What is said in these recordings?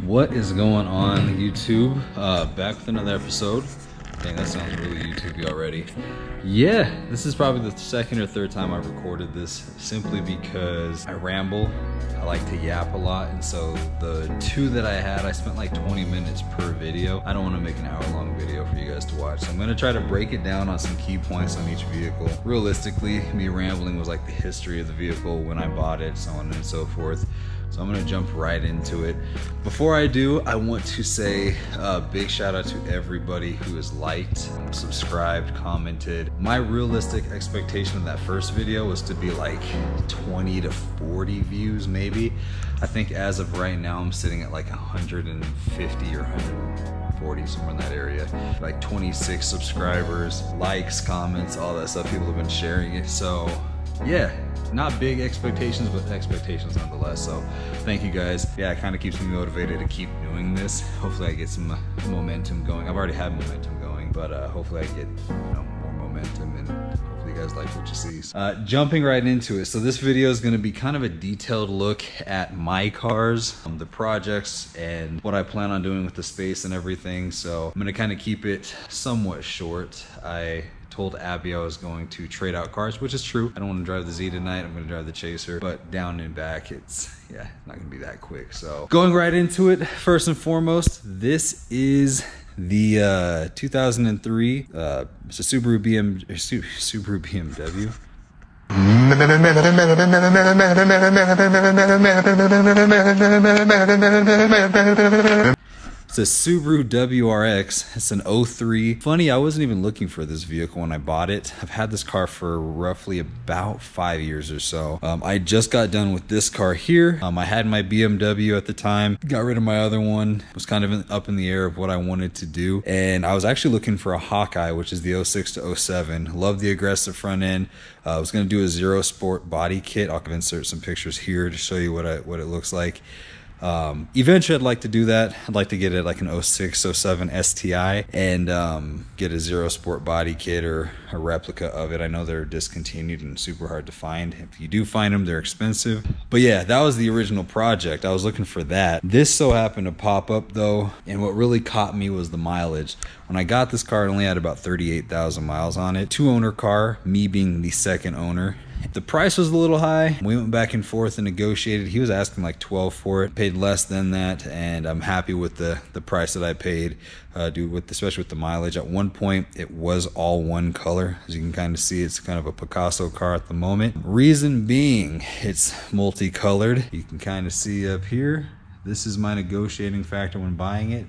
What is going on, YouTube? Back with another episode. Dang, that sounds really YouTubey already. Yeah, this is probably the second or third time I've recorded this, simply because I ramble. I like to yap a lot, and so the two that I had, I spent like 20 minutes per video. I don't want to make an hour-long video for you guys to watch, so I'm going to try to break it down on some key points on each vehicle. Realistically, me rambling was like the history of the vehicle, when I bought it, so on and so forth. So I'm gonna jump right into it. Before I do, I want to say a big shout out to everybody who has liked, subscribed, commented. My realistic expectation of that first video was to be like 20 to 40 views maybe. I think as of right now, I'm sitting at like 150 or 140, somewhere in that area. Like 26 subscribers, likes, comments, all that stuff. People have been sharing it, so yeah. Not big expectations, but expectations nonetheless. So thank you guys. Yeah, it kind of keeps me motivated to keep doing this. Hopefully I get some momentum going. I've already had momentum going, but hopefully I get more momentum, and hopefully you guys like what you see. Jumping right into it. So this video is going to be kind of a detailed look at my cars, the projects, and what I plan on doing with the space and everything. So I'm going to kind of keep it somewhat short. I told Abby I was going to trade out cars, which is true. I don't want to drive the Z tonight. I'm going to drive the Chaser, but down and back, it's, yeah, not going to be that quick. So going right into it, first and foremost, this is the 2003, it's a Subaru BMW. It's a Subaru WRX. It's an 03. Funny, I wasn't even looking for this vehicle when I bought it. I've had this car for roughly about 5 years or so. I just got done with this car here. I had my BMW at the time. Got rid of my other one. Was kind of up in the air of what I wanted to do. And I was actually looking for a Hawkeye, which is the 06 to 07. Love the aggressive front end. I was going to do a Zero Sport body kit. I'll insert some pictures here to show you what it looks like. Eventually I'd like to do that. I'd like to get it like an 06, 07 STI and get a Zero Sport body kit or a replica of it. I know they're discontinued and super hard to find. If you do find them, they're expensive. But yeah, that was the original project. I was looking for that. This so happened to pop up though, and what really caught me was the mileage. When I got this car, it only had about 38,000 miles on it. Two-owner car, me being the second owner. The price was a little high. We went back and forth and negotiated. He was asking like 12 for it. Paid less than that, and I'm happy with the price that I paid, especially with the mileage. At one point, it was all one color. As you can kind of see, it's kind of a Picasso car at the moment. Reason being, it's multicolored. You can kind of see up here. This is my negotiating factor when buying it.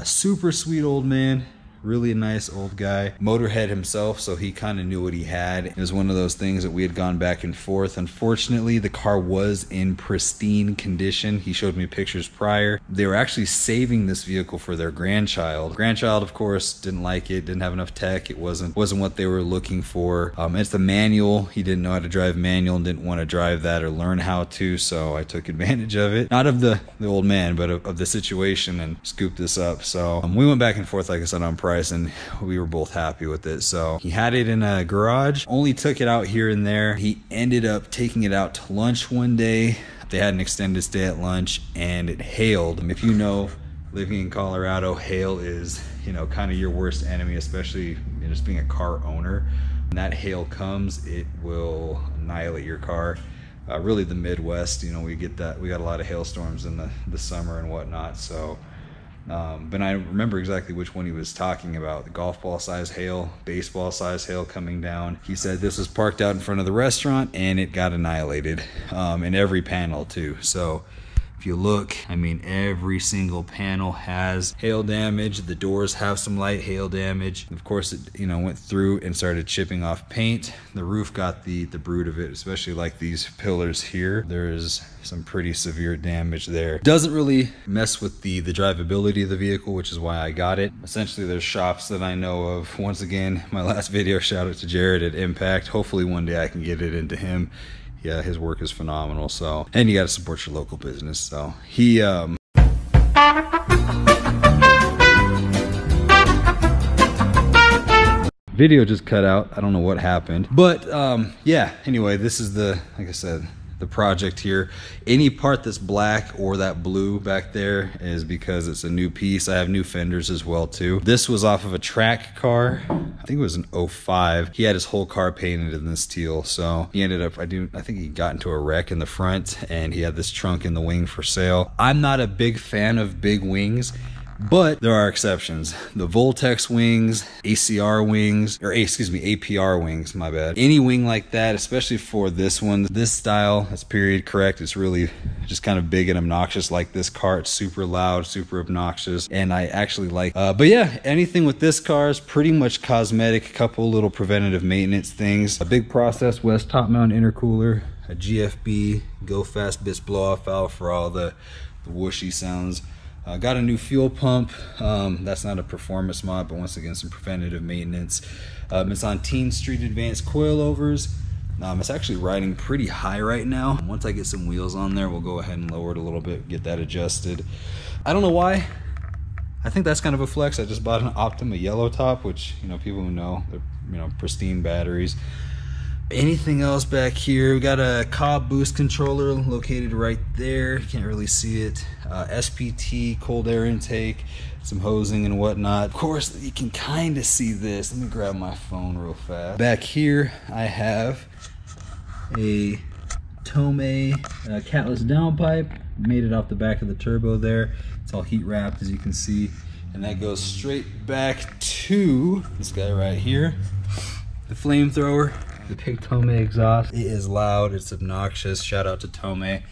Super sweet old man. Really nice old guy, motorhead himself, so he kind of knew what he had. It was one of those things that we had gone back and forth. Unfortunately, the car was in pristine condition. He showed me pictures prior. They were actually saving this vehicle for their grandchild. Grandchild, of course, didn't like it, didn't have enough tech. It wasn't what they were looking for. It's the manual. He didn't know how to drive manual and didn't want to drive that or learn how to, so I took advantage of it. Not of the old man, but of the situation, and scooped this up. So we went back and forth, like I said, on price, and we were both happy with it. So he had it in a garage, only took it out here and there. He ended up taking it out to lunch one day. They had an extended stay at lunch, and it hailed. If you know, living in Colorado, hail is, kind of your worst enemy, especially just being a car owner. When that hail comes, it will annihilate your car. Really the Midwest, we get that. We got a lot of hailstorms in the summer and whatnot. So but I remember exactly which one he was talking about. The golf ball size hail, baseball size hail coming down. He said this was parked out in front of the restaurant and it got annihilated, in every panel too. So if you look, every single panel has hail damage. The doors have some light hail damage. Of course, it went through and started chipping off paint. The roof got the brunt of it, especially like these pillars here. There's some pretty severe damage there. Doesn't really mess with the drivability of the vehicle, which is why I got it. Essentially, there's shops that I know of. Once again, my last video, shout out to Jared at Impact. Hopefully one day I can get it into him. Yeah, his work is phenomenal. So, and you got to support your local business. So he video just cut out. I don't know what happened, but yeah, anyway, this is like I said, the project here. Any part that's black or that blue back there is because it's a new piece. I have new fenders as well too. This was off of a track car. I think it was an 05. He had his whole car painted in this teal. So he ended up, I think he got into a wreck in the front and he had this trunk in the wing for sale. I'm not a big fan of big wings, but there are exceptions. The Voltex wings, ACR wings, or excuse me, APR wings, my bad. Any wing like that, especially for this one, this style, it's period correct. It's really just kind of big and obnoxious like this car. It's super loud, super obnoxious, and I actually like, but yeah, anything with this car is pretty much cosmetic, a couple little preventative maintenance things. A big Process West top mount intercooler, a GFB, Go Fast Bits blow off valve for all the whooshy sounds. Got a new fuel pump. That's not a performance mod, but once again, some preventative maintenance. It's on Teen Street Advanced coilovers. It's actually riding pretty high right now. Once I get some wheels on there, we'll go ahead and lower it a little bit, get that adjusted. I don't know why. I think that's kind of a flex. I just bought an Optima yellow top, which, you know, people who know, they're, pristine batteries. Anything else back here? We got a Cobb boost controller located right there. Can't really see it. SPT cold air intake, some hosing and whatnot. Of course, you can kind of see this. Let me grab my phone real fast. Back here, I have a Tomei catless downpipe. Made it off the back of the turbo there. It's all heat wrapped, as you can see. And that goes straight back to this guy right here, the flamethrower. The big Tomei exhaust. It is loud, it's obnoxious. Shout out to Tomei.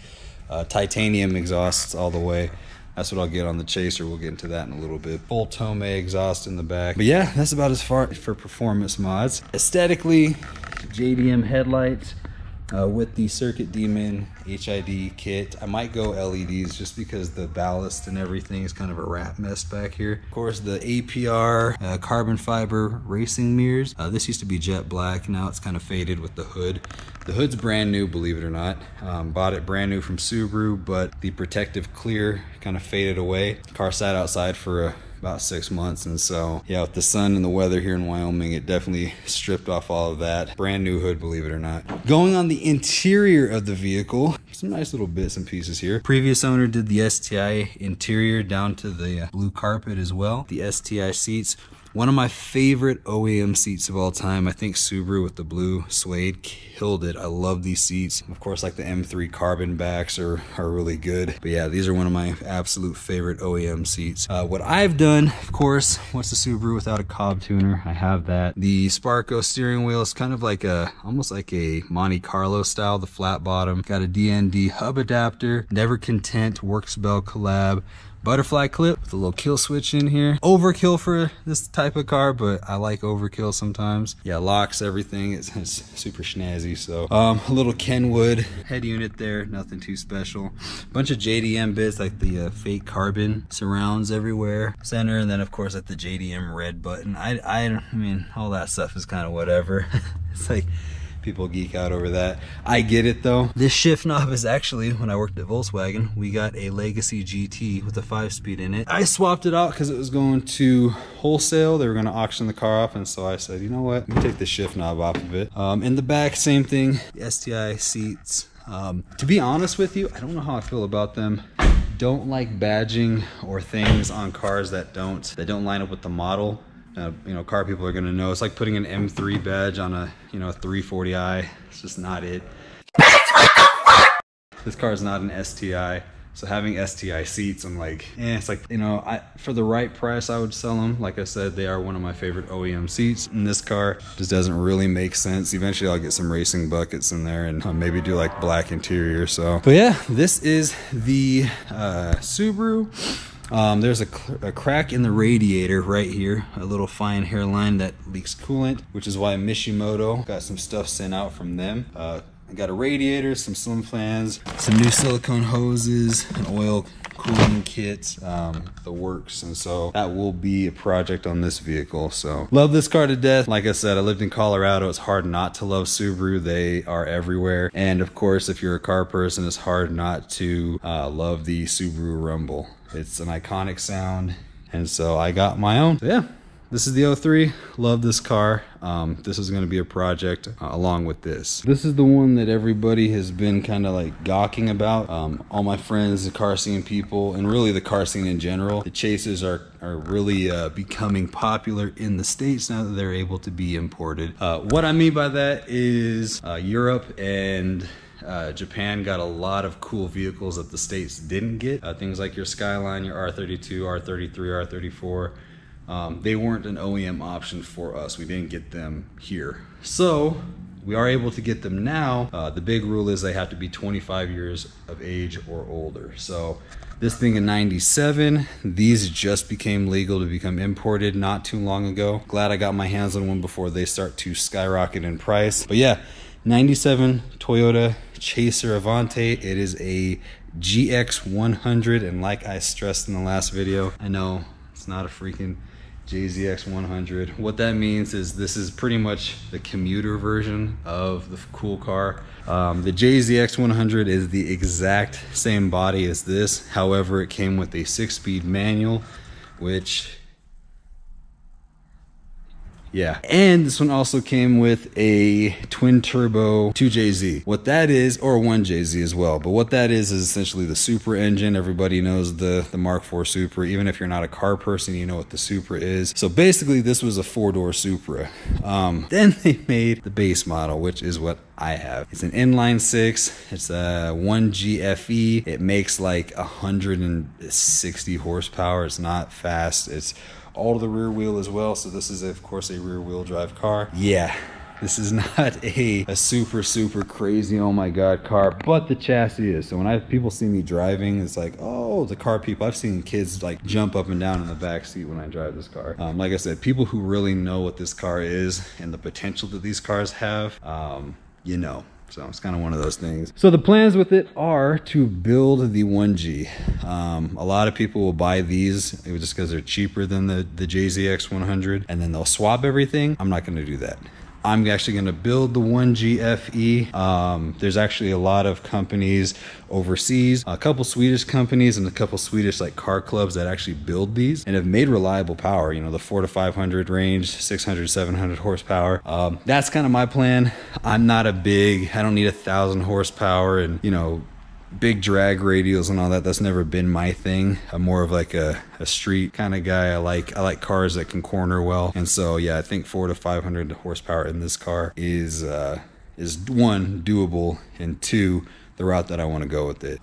Titanium exhausts all the way. That's what I'll get on the Chaser. We'll get into that in a little bit. Full Tomei exhaust in the back. But yeah, that's about as far for performance mods. Aesthetically, JDM headlights with the Circuit Demon HID kit. I might go LEDs just because the ballast and everything is kind of a rat mess back here. Of course, the APR carbon fiber racing mirrors. This used to be jet black. Now it's kind of faded with the hood. The hood's brand new, believe it or not. Bought it brand new from Subaru, but the protective clear kind of faded away. Car sat outside for about 6 months, and so yeah, with the sun and the weather here in Wyoming, it definitely stripped off all of that. Brand new hood, believe it or not. Going on the interior of the vehicle, some nice little bits and pieces here. Previous owner did the STI interior down to the blue carpet as well. The STI seats. One of my favorite OEM seats of all time. I think Subaru with the blue suede killed it. I love these seats. Of course, like the M3 carbon backs are really good. But yeah, these are one of my absolute favorite OEM seats. What I've done, of course, what's the Subaru without a Cobb tuner? I have that. The Sparco steering wheel is kind of like almost like a Monte Carlo style, the flat bottom. Got a DND hub adapter, Never Content Works Bell collab. Butterfly clip with a little kill switch in here. Overkill for this type of car, but I like overkill sometimes. Yeah, locks, everything. It's super snazzy. So a little Kenwood head unit there, nothing too special. Bunch of JDM bits like the fake carbon surrounds everywhere. Center, and then of course like the JDM red button. I mean, all that stuff is kind of whatever. It's like, people geek out over that. I get it though. This shift knob is actually, when I worked at Volkswagen, we got a Legacy GT with a 5-speed in it. I swapped it out because it was going to wholesale. They were going to auction the car off, and so I said, you know what, let me take the shift knob off of it. In the back, same thing. The STI seats. To be honest with you, I don't know how I feel about them. Don't like badging or things on cars that don't line up with the model. Car people are gonna know. It's like putting an M3 badge on a 340i. It's just not it. This car is not an STI, so having STI seats, I'm like, it's like, for the right price, I would sell them. Like I said, they are one of my favorite OEM seats. And this car just doesn't really make sense. Eventually, I'll get some racing buckets in there and maybe do like black interior. So, but yeah, this is the Subaru. There's a crack in the radiator right here, a little fine hairline that leaks coolant, which is why Mishimoto got some stuff sent out from them. I got a radiator, some slim fans, some new silicone hoses, an oil cooling kit, the works, and so that will be a project on this vehicle. So love this car to death. Like I said, I lived in Colorado. It's hard not to love Subaru. They are everywhere, and of course, if you're a car person, it's hard not to love the Subaru Rumble. It's an iconic sound, and so I got my own. So yeah, this is the 03. Love this car. This is going to be a project along with this. This is the one that everybody has been kind of like gawking about. All my friends, the car scene people, and really the car scene in general. The Chasers are really becoming popular in the States now that they're able to be imported. What I mean by that is Europe and Japan got a lot of cool vehicles that the States didn't get. Things like your Skyline, your R32, R33, R34. They weren't an OEM option for us. We didn't get them here. So we are able to get them now. The big rule is they have to be 25 years of age or older. So this thing in 97, these just became legal to become imported not too long ago. Glad I got my hands on one before they start to skyrocket in price. But yeah, 97 Toyota Chaser Avante. It is a GX100, and like I stressed in the last video, I know it's not a freaking JZX100. What that means is this is pretty much the commuter version of the cool car. The JZX100 is the exact same body as this. However, it came with a 6-speed manual, which, yeah. And this one also came with a twin turbo 2JZ. What that is, or 1JZ as well, but what that is essentially the Supra engine. Everybody knows the Mark IV Supra. Even if you're not a car person, you know what the Supra is. So basically this was a 4-door Supra. Then they made the base model, which is what I have. It's an inline 6. It's a 1GFE. It makes like 160 horsepower. It's not fast. It's all to the rear wheel as well. So this is of course a rear wheel drive car. Yeah, this is not a super crazy, oh my god, car, but the chassis is. So when people see me driving, it's like, oh, the car people. I've seen kids like jump up and down in the back seat when I drive this car. Like I said, people who really know what this car is and the potential that these cars have, you know. So it's kind of one of those things. So the plans with it are to build the 1G. A lot of people will buy these just because they're cheaper than the JZX 100, and then they'll swap everything. I'm not going to do that. I'm actually going to build the 1G FE. There's actually a lot of companies overseas, a couple Swedish companies and a couple Swedish like car clubs that actually build these and have made reliable power, you know, the 400 to 500 range, 600, 700 horsepower. That's kind of my plan. I'm not I don't need 1,000 horsepower and, you know, big drag radials and all that. That's never been my thing. I'm more of like a street kind of guy. I like cars that can corner well. And so yeah, I think 400 to 500 horsepower in this car is one, doable, and two, the route that I want to go with it.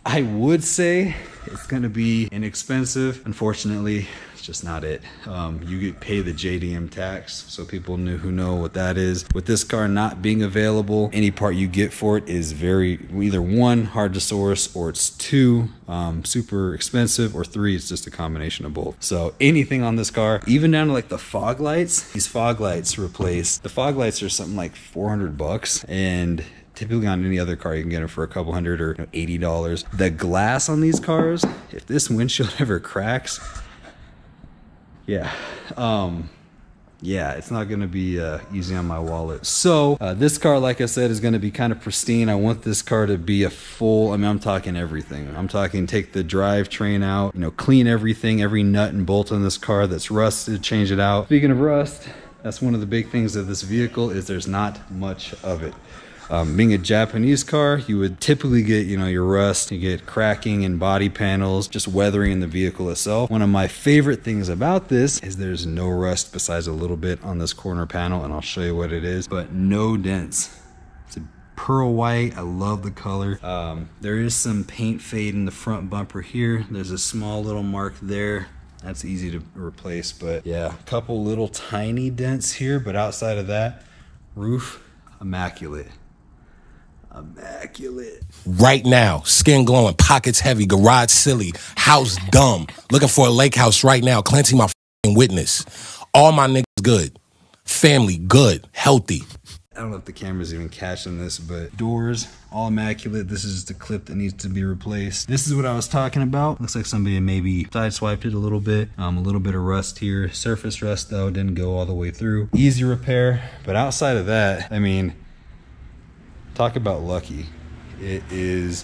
I would say it's going to be inexpensive. Unfortunately, it's just not it. You pay the JDM tax, so people who know what that is. With this car not being available, any part you get for it is either one, hard to source, or it's two, super expensive, or three, it's just a combination of both. So anything on this car, even down to like the fog lights, these fog lights replaced. The fog lights are something like $400, and typically on any other car you can get them for a couple hundred or $80. The glass on these cars, if this windshield ever cracks, yeah, it's not gonna be easy on my wallet. So this car, like I said, is gonna be kind of pristine. I want this car to be a full, I mean, I'm talking everything. I'm talking take the drivetrain out, you know, clean everything, every nut and bolt on this car that's rusted, change it out. Speaking of rust, that's one of the big things of this vehicle is there's not much of it. Being a Japanese car, you would typically get, you know, your rust, you get cracking in body panels, just weathering in the vehicle itself. One of my favorite things about this is there's no rust besides a little bit on this corner panel, and I'll show you what it is, but no dents. It's a pearl white. I love the color. There is some paint fade in the front bumper here. There's a small little mark there. That's easy to replace, but yeah, a couple little tiny dents here, but outside of that, roof, immaculate. Immaculate. Right now, skin glowing, pockets heavy, garage silly, house dumb. Looking for a lake house right now. Clancy, my f***ing witness. All my niggas good. Family good. Healthy. I don't know if the camera's even catching this, but doors, all immaculate. This is just a clip that needs to be replaced. This is what I was talking about. Looks like somebody maybe sideswiped it a little bit. A little bit of rust here. Surface rust, though, didn't go all the way through. Easy repair. But outside of that, I mean, talk about lucky. It is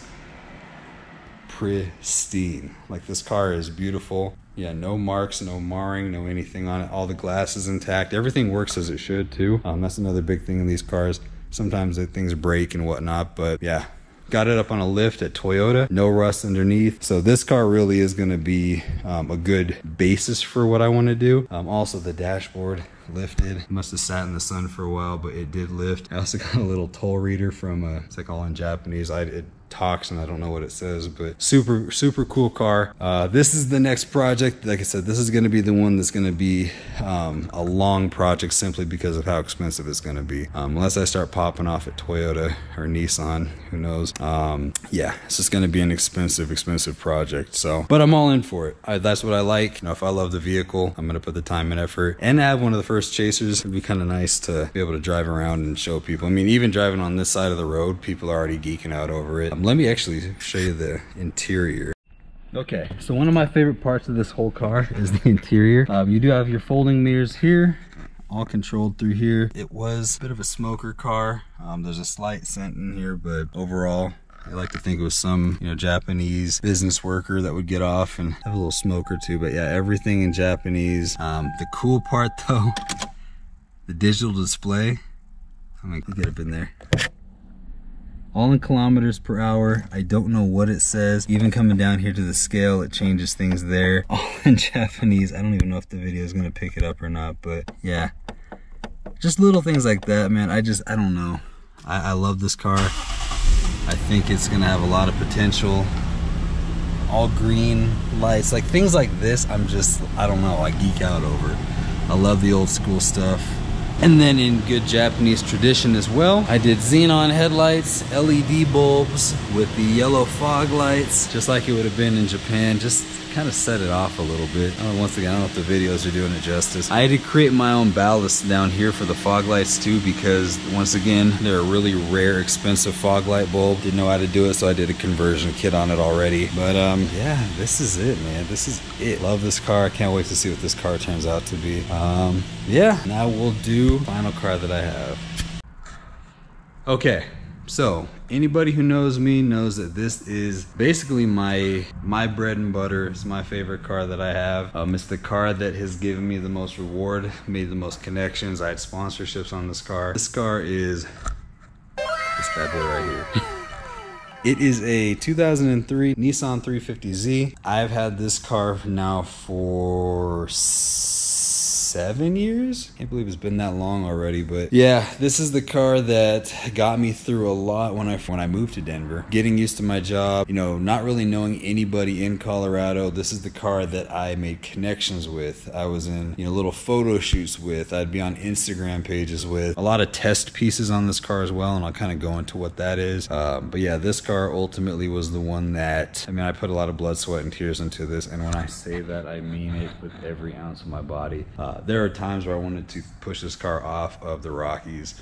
pristine. Like, this car is beautiful. Yeah, no marks, no marring, no anything on it. All the glass is intact. Everything works as it should too. That's another big thing in these cars. Sometimes things break and whatnot, but yeah. Got it up on a lift at Toyota, no rust underneath. So this car really is gonna be a good basis for what I wanna do. Also the dashboard lifted. Must have sat in the sun for a while, but it did lift. I also got a little toll reader from, it's like all in Japanese. It talks and I don't know what it says, but super cool car. This is the next project. Like I said, this is going to be the one that's going to be a long project simply because of how expensive it's going to be. Unless I start popping off at Toyota or Nissan, who knows. Yeah, it's just going to be an expensive project. So, but I'm all in for it. That's what I like. You know, if I love the vehicle, I'm going to put the time and effort and have one of the first chasers. It'd be kind of nice to be able to drive around and show people. I mean, even driving on this side of the road, people are already geeking out over it. Let me actually show you the interior. Okay, so one of my favorite parts of this whole car is the interior. You do have your folding mirrors here, all controlled through here. It was a bit of a smoker car. There's a slight scent in here, but overall, I like to think it was some, you know, Japanese business worker that would get off and have a little smoke or two. But yeah, everything in Japanese. The cool part though, the digital display. I'm gonna get up in there. All in kilometers per hour. I don't know what it says. Even coming down here to the scale, it changes things there. All in Japanese. I don't even know if the video is gonna pick it up or not, but yeah. Just little things like that, man. I don't know. I love this car. I think it's gonna have a lot of potential. All green lights, like things like this, I don't know, I geek out over. I love the old school stuff. And then in good Japanese tradition as well, I did xenon headlights, LED bulbs with the yellow fog lights, just like it would have been in Japan. Just kind of set it off a little bit. Once again, I don't know if the videos are doing it justice. I had to create my own ballast down here for the fog lights too, because once again, they're a really rare, expensive fog light bulb. Didn't know how to do it, so I did a conversion kit on it already. But yeah, this is it, man. This is it. Love this car. I can't wait to see what this car turns out to be. Yeah, now we'll do final car that I have. Okay. So anybody who knows me knows that this is basically my bread and butter. It's my favorite car that I have. It's the car that has given me the most reward, made the most connections. I had sponsorships on this car. This car is this bad boy right here. It is a 2003 Nissan 350Z. I've had this car now for 7 years. Can't believe it's been that long already, but yeah, this is the car that got me through a lot when I moved to Denver. Getting used to my job, you know, not really knowing anybody in Colorado. This is the car that I made connections with. I was in, you know, little photo shoots with. I'd be on Instagram pages with. A lot of test pieces on this car as well, and I'll kind of go into what that is. But yeah, this car ultimately was the one that, I mean, I put a lot of blood, sweat, and tears into this, and when I say that, I mean it with every ounce of my body. There are times where I wanted to push this car off of the Rockies,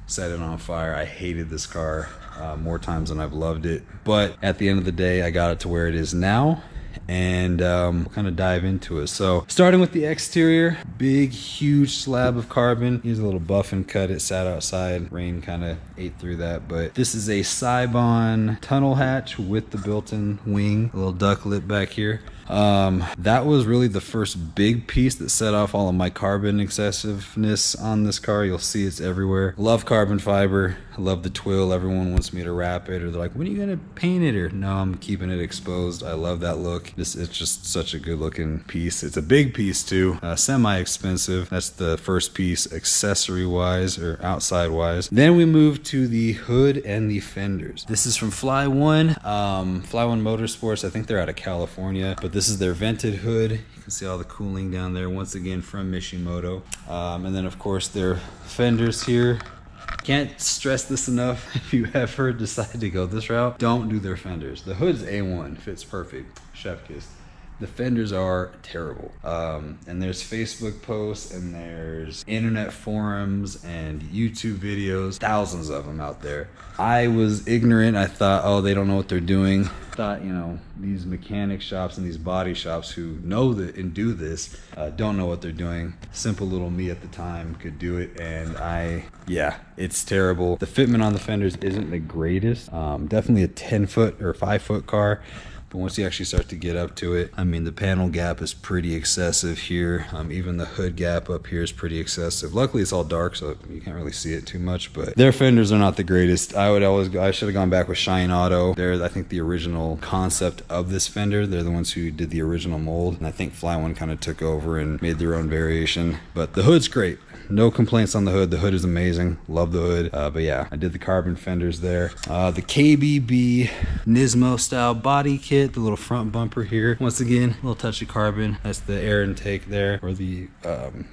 set it on fire. I hated this car more times than I've loved it. But at the end of the day, I got it to where it is now, and we'll kind of dive into it. So starting with the exterior, big, huge slab of carbon. Here's a little buff and cut. It sat outside. Rain kind of ate through that, but this is a Saibon tunnel hatch with the built-in wing, a little duck lip back here. That was really the first big piece that set off all of my carbon excessiveness on this car. You'll see it's everywhere. Love carbon fiber. I love the twill. Everyone wants me to wrap it, or they're like, when are you gonna paint it? Or no, I'm keeping it exposed. I love that look. It's just such a good looking piece. It's a big piece too, semi-expensive. That's the first piece accessory wise or outside wise. Then we move to the hood and the fenders. This is from Fly One Motorsports. I think they're out of California, but this is their vented hood. You can see all the cooling down there, once again from Mishimoto. And then of course their fenders here. Can't stress this enough. If you ever decide to go this route, don't do their fenders. The hood's A1, fits perfect, chef kiss. The fenders are terrible. And there's Facebook posts and there's internet forums and YouTube videos, thousands of them out there. I was ignorant. I thought, oh, they don't know what they're doing. Thought, you know, these mechanic shops and these body shops who know that and do this don't know what they're doing. Simple little me at the time could do it, and yeah, it's terrible. The fitment on the fenders isn't the greatest. Definitely a 10-foot or 5-foot car. but once you actually start to get up to it, I mean, the panel gap is pretty excessive here. Even the hood gap up here is pretty excessive. Luckily it's all dark, so you can't really see it too much, but their fenders are not the greatest. I should have gone back with Shine Auto. They're, I think, the original concept of this fender. They're the ones who did the original mold, and I think Fly One kind of took over and made their own variation. But the hood's great. No complaints on the hood. The hood is amazing. Love the hood. But yeah, I did the carbon fenders there. The KBB Nismo style body kit, the little front bumper here. Once again, a little touch of carbon. That's the air intake there, or the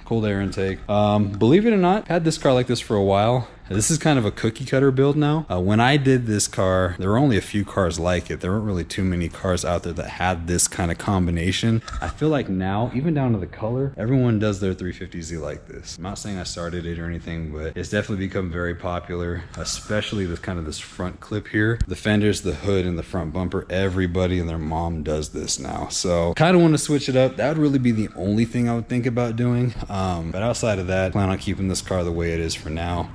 cold air intake. Believe it or not, had this car like this for a while. This is kind of a cookie cutter build now. When I did this car, there were only a few cars like it. There weren't really too many cars out there that had this kind of combination. I feel like now, even down to the color, everyone does their 350Z like this. I'm not saying I started it or anything, but it's definitely become very popular, especially with kind of this front clip here. The fenders, the hood, and the front bumper, everybody and their mom does this now. So kind of want to switch it up. That would really be the only thing I would think about doing. But outside of that, plan on keeping this car the way it is for now.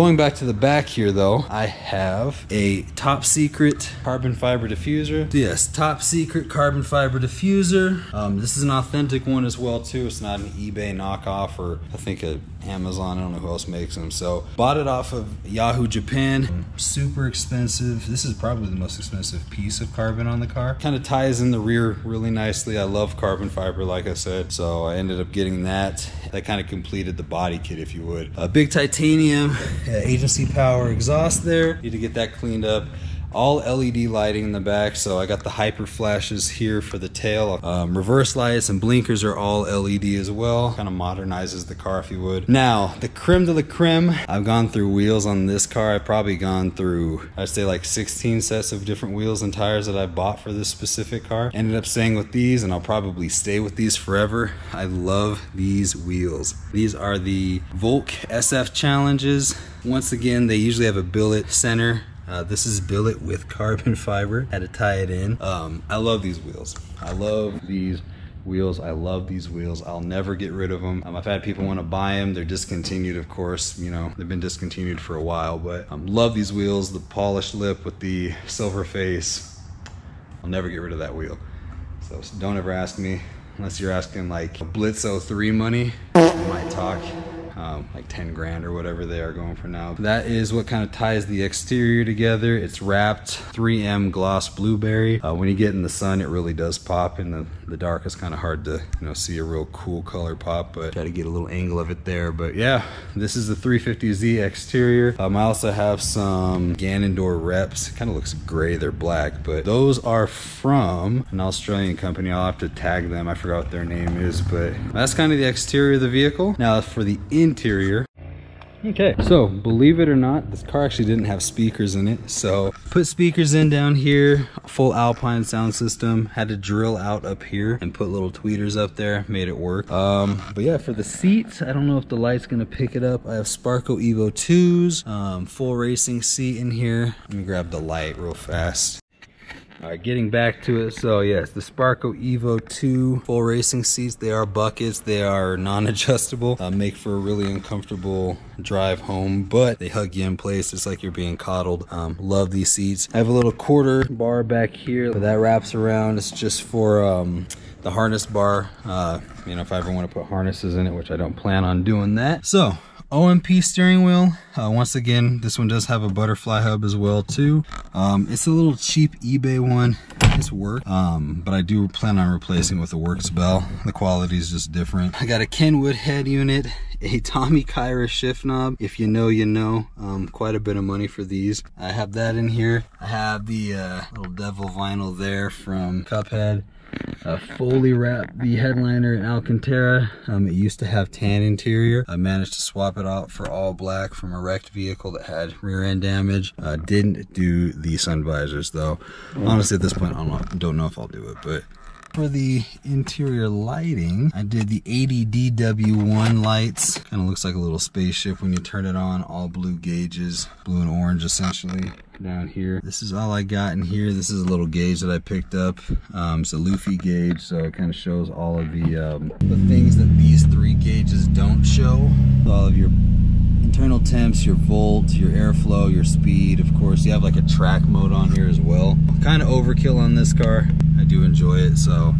Going back to the back here though, I have a top secret carbon fiber diffuser. Yes, top secret carbon fiber diffuser. This is an authentic one as well too. It's not an eBay knockoff, or I think a Amazon, I don't know who else makes them. So bought it off of Yahoo Japan. Super expensive. This is probably the most expensive piece of carbon on the car. Kind of ties in the rear really nicely. I love carbon fiber, like I said, so I ended up getting that. That kind of completed the body kit, if you would. A big titanium agency power exhaust there. Need to get that cleaned up. All LED lighting in the back, so I got the hyper flashes here for the tail. Reverse lights and blinkers are all LED as well. Kind of modernizes the car, if you would. Now, the creme de la creme. I've gone through wheels on this car. I've probably gone through, I'd say like 16 sets of different wheels and tires that I bought for this specific car. Ended up staying with these, and I'll probably stay with these forever. I love these wheels. These are the Volk SF Challenges. Once again, they usually have a billet center. This is billet with carbon fiber. Had to tie it in. I love these wheels. I love these wheels. I love these wheels. I'll never get rid of them. I've had people want to buy them. They're discontinued, of course. You know, they've been discontinued for a while, but love these wheels. The polished lip with the silver face. I'll never get rid of that wheel. So don't ever ask me, unless you're asking like Blitz 03 money. I might talk. Like 10 grand or whatever they are going for now. That is what kind of ties the exterior together. It's wrapped 3M gloss blueberry. When you get in the sun, it really does pop. In the dark, it's kind of hard to, you know, see a real cool color pop, but try to get a little angle of it there. But yeah, this is the 350Z exterior. I also have some Ganondorf reps. It kind of looks gray, they're black, but those are from an Australian company. I'll have to tag them. I forgot what their name is, but that's kind of the exterior of the vehicle. Now for the interior. Okay, so believe it or not, this car actually didn't have speakers in it. So put speakers in down here, full Alpine sound system. Had to drill out up here and put little tweeters up there, made it work. But yeah, for the seats, I don't know if the light's gonna pick it up. I have Sparco Evo 2s, full racing seat in here. Let me grab the light real fast. All right, getting back to it. So yes, the Sparco Evo 2 full racing seats. They are buckets. They are non-adjustable. Make for a really uncomfortable drive home, but they hug you in place. It's like you're being coddled. Love these seats. I have a little quarter bar back here that wraps around. It's just for the harness bar. You know, if I ever want to put harnesses in it, which I don't plan on doing that. So OMP steering wheel. Once again, this one does have a butterfly hub as well too. It's a little cheap eBay one. It's work, but I do plan on replacing it with a Works bell. The quality is just different. I got a Kenwood head unit, a Tommy Kyra shift knob. If you know, you know. Quite a bit of money for these. I have that in here. I have the little devil vinyl there from Cuphead. Fully wrapped the headliner in Alcantara. It used to have tan interior. I managed to swap it out for all black from a wrecked vehicle that had rear end damage. Didn't do the sun visors though. Honestly, at this point, I don't know if I'll do it, but for the interior lighting, I did the 80DW1 lights. Kind of looks like a little spaceship when you turn it on. All blue gauges, blue and orange essentially. Down here, this is all I got in here. This is a little gauge that I picked up. It's a Luffy gauge, so it kind of shows all of the things that these three gauges don't show. All of your internal temps, your volt, your airflow, your speed. Of course, you have like a track mode on here as well. Kind of overkill on this car. I do enjoy it, so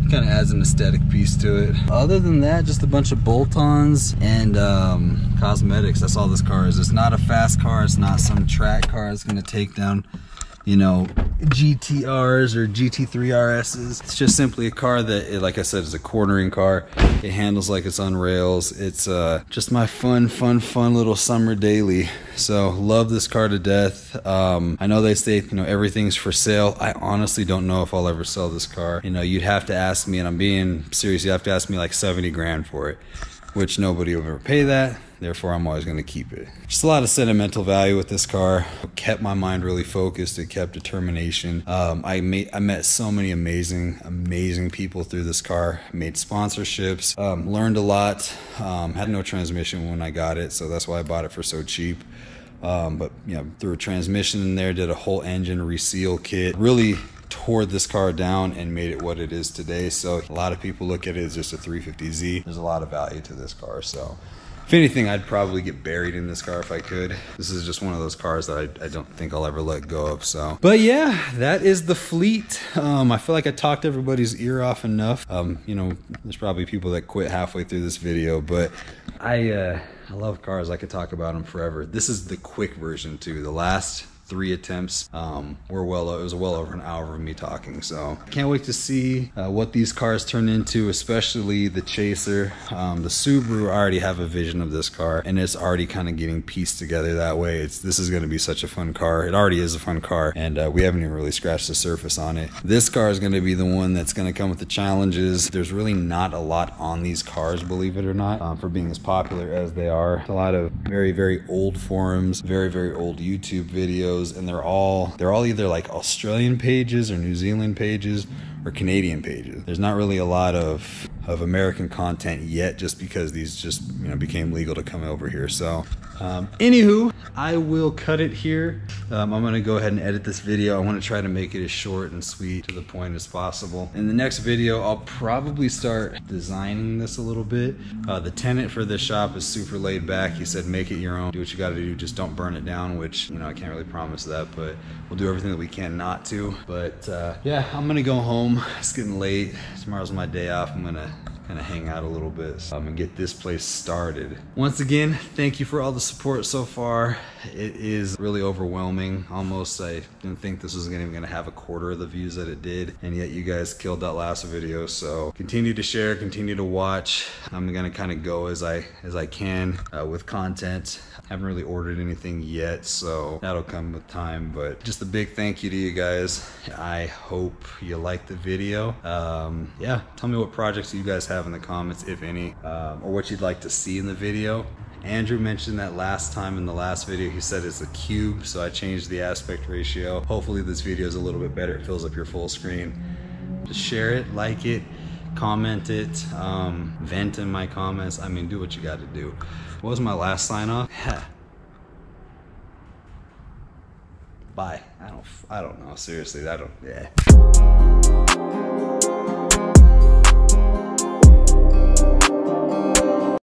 it kind of adds an aesthetic piece to it. Other than that, just a bunch of bolt-ons and cosmetics. That's all this car is. It's not a fast car. It's not some track car that's gonna take down, you know, GTRs or GT3 RSs. It's just simply a car that, like I said, is a quartering car. It handles like it's on rails. It's just my fun little summer daily. So love this car to death. I know they say, you know, everything's for sale. I honestly don't know if I'll ever sell this car. You know, you'd have to ask me, and I'm being serious, you have to ask me like 70 grand for it, which nobody will ever pay that. Therefore, I'm always going to keep it. Just a lot of sentimental value with this car. It kept my mind really focused. It kept determination. I met so many amazing people through this car. Made sponsorships. Learned a lot. Had no transmission when I got it, so that's why I bought it for so cheap. But you know, threw a transmission in there. Did a whole engine reseal kit. Really tore this car down and made it what it is today. So a lot of people look at it as just a 350Z. There's a lot of value to this car. So if anything, I'd probably get buried in this car if I could. This is just one of those cars that I don't think I'll ever let go of. So, but yeah, that is the fleet. I feel like I talked everybody's ear off enough. You know, there's probably people that quit halfway through this video, but I love cars. I could talk about them forever. This is the quick version too. The last 3 attempts were it was well over an hour of me talking, so can't wait to see what these cars turn into, especially the Chaser. The Subaru, I already have a vision of this car, and it's already kind of getting pieced together that way. This is going to be such a fun car. It already is a fun car, and we haven't even really scratched the surface on it. This car is going to be the one that's going to come with the challenges. There's really not a lot on these cars, believe it or not, for being as popular as they are. A lot of very old forums, very old YouTube videos, and they're all either like Australian pages or New Zealand pages or Canadian pages. There's not really a lot of American content yet, just because these just, you know, became legal to come over here. So anywho, I will cut it here. I'm gonna go ahead and edit this video. I want to try to make it as short and sweet to the point as possible. In the next video, I'll probably start designing this a little bit. The tenant for this shop is super laid back. He said, make it your own, do what you got to do, just don't burn it down, which, you know, I can't really promise that, but we'll do everything that we can not to. But yeah, I'm gonna go home. It's getting late. Tomorrow's my day off. I'm gonna kind of hang out a little bit and get this place started. Once again, thank you for all the support so far. It is really overwhelming. Almost, I didn't think this was even gonna have a quarter of the views that it did, and yet you guys killed that last video. So continue to share, continue to watch. I'm gonna kind of go as I can with content. I haven't really ordered anything yet, so that'll come with time, but just a big thank you to you guys. I hope you liked the video. Yeah, tell me what projects you guys have in the comments, if any, or what you'd like to see in the video. Andrew mentioned that last time in the last video. He said it's a cube, so I changed the aspect ratio. Hopefully this video is a little bit better. It fills up your full screen. Just share it, like it, comment it, vent in my comments. I mean, do what you got to do. What was my last sign off? Bye. I don't know. Seriously, yeah.